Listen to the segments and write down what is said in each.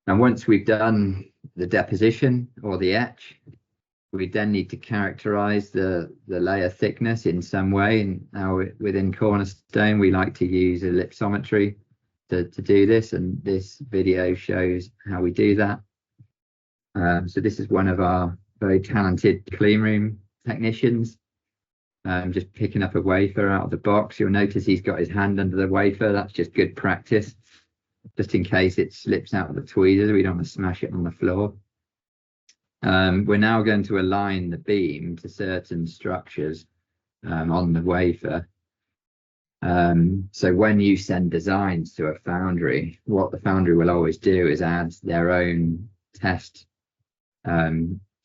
And once we've done the deposition or the etch, we then need to characterize the layer thickness in some way. And now within Cornerstone, we like to use ellipsometry to do this. And this video shows how we do that. So this is one of our very talented cleanroom technicians. Just picking up a wafer out of the box. You'll notice he's got his hand under the wafer. That's just good practice. Just in case it slips out of the tweezers, we don't want to smash it on the floor. We're now going to align the beam to certain structures on the wafer. So when you send designs to a foundry, what the foundry will always do is add their own test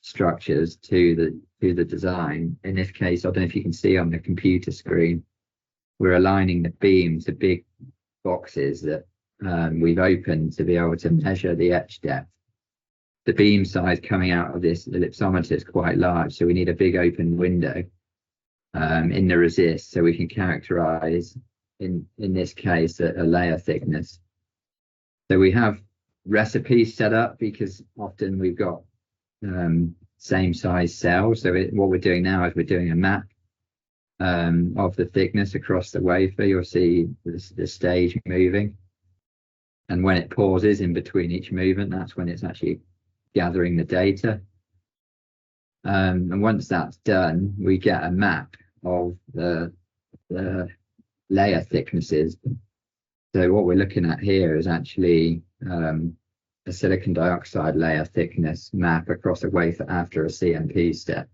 structures to the design. In this case, I don't know if you can see on the computer screen, we're aligning the beam to big boxes that we've opened to be able to measure the etch depth. The beam size coming out of this ellipsometer is quite large, so we need a big open window in the resist so we can characterize, in this case, a layer thickness. So we have recipes set up because often we've got same size cells. So what we're doing now is we're doing a map of the thickness across the wafer. You'll see the stage moving. And when it pauses in between each movement, that's when it's actually gathering the data. And once that's done, we get a map of the layer thicknesses. So what we're looking at here is actually a silicon dioxide layer thickness map across a wafer after a CMP step.